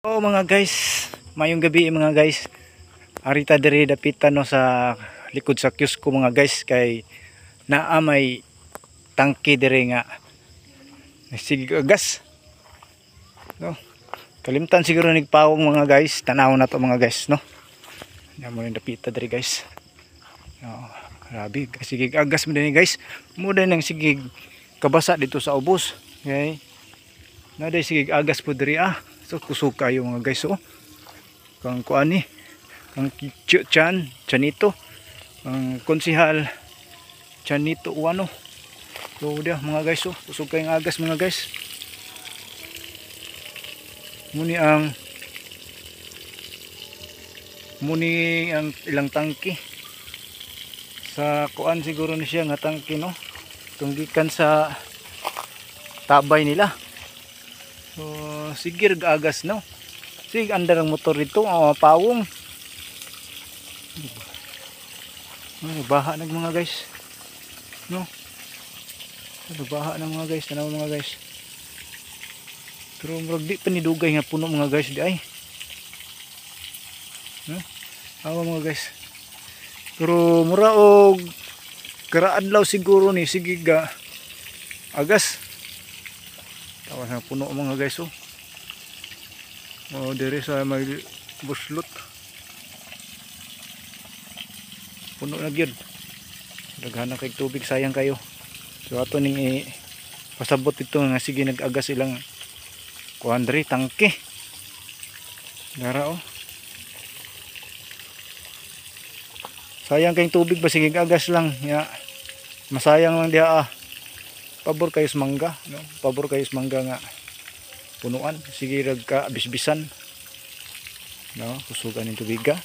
Oh mga guys, mayong gabi mga guys. Arita diri dapitan no sa likod sa kiosk ko mga guys kay naa may tangke diri nga sige gas. No. Kalimtan siguro nigpawong mga guys, tanaw na to mga guys no. Ya mo yung dapita diri guys. Oh, grabe, sige agas mo din guys. Mo din nang sige kabasa dito sa ubos. Okay. Na day sige agas po diri So kusog kayo mga guys oh. Kang kuani, kang Chanito, ang konsihal Chanito Uano. So dia mga guys oh, kusog kayong agas mga guys. Muni ang ilang tangke. Sa kuan siguro ni siya nga tangke no. Tunggikan sa tabay nila. So sige agas no. Sige andar ang motor dito, pawong. Baha nag mga guys. No. Baha na mga guys, tanaw mga guys. Pero murag di pa ni dugay nga puno mga guys di ay. No? Awa mga guys. Pero mura og karaadlaw siguro ni sige ga agas. Tawas na puno mga guys oh. Oh, diri sa may buslot. Puno na gyud. Daghana kay tubig sayang kayo. So ato ning pasabot ito nga sige nag-agas ilang kuandre tangke. Dara oh. Sayang kay tubig ba sige agas lang ya. Masayang lang dia Pabor kayo sa mangga, no? Pabor kayo sa mangga nga punuan, sige rag ka bisbisan. No, kusugan ng tubiga.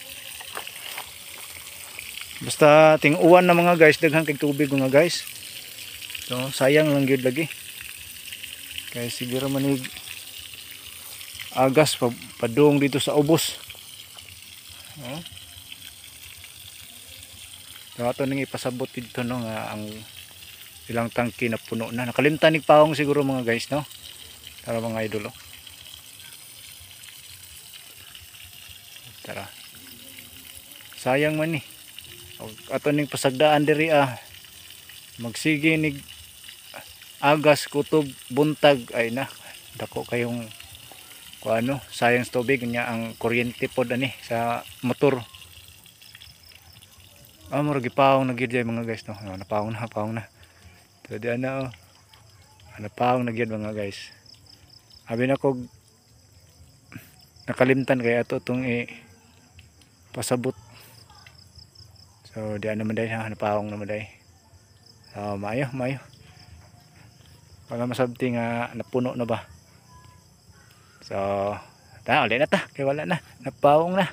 Basta ting uwan na mga guys, daghang kay tubig mga guys. So sayang lang gyud lagi. Kaya siguro manig agas padung dito sa ubos. No? So ato ning ipasabot dito no nga ang ilang tangke na puno na. Nakalimtan ni pawong siguro mga guys no. Tara mga idol oh. Tara. Sayang man ni. Ato ning pasagdaan diri magsige nig agas kutob buntag ay na. Dako kayong kuano, sayang sa tubig nya ang kuryente pod ani sa motor. Murag gipawong na gyud mga guys no. Napawong na. So di ana oh. Napawong na gyud mga guys. Abi na ko nakalimtan kaya ato tong pasabot. So di ana man day napawong naman day. So mayo. Wala masabti nga napuno na ba. So ta ulit na ta kay wala na napawong na.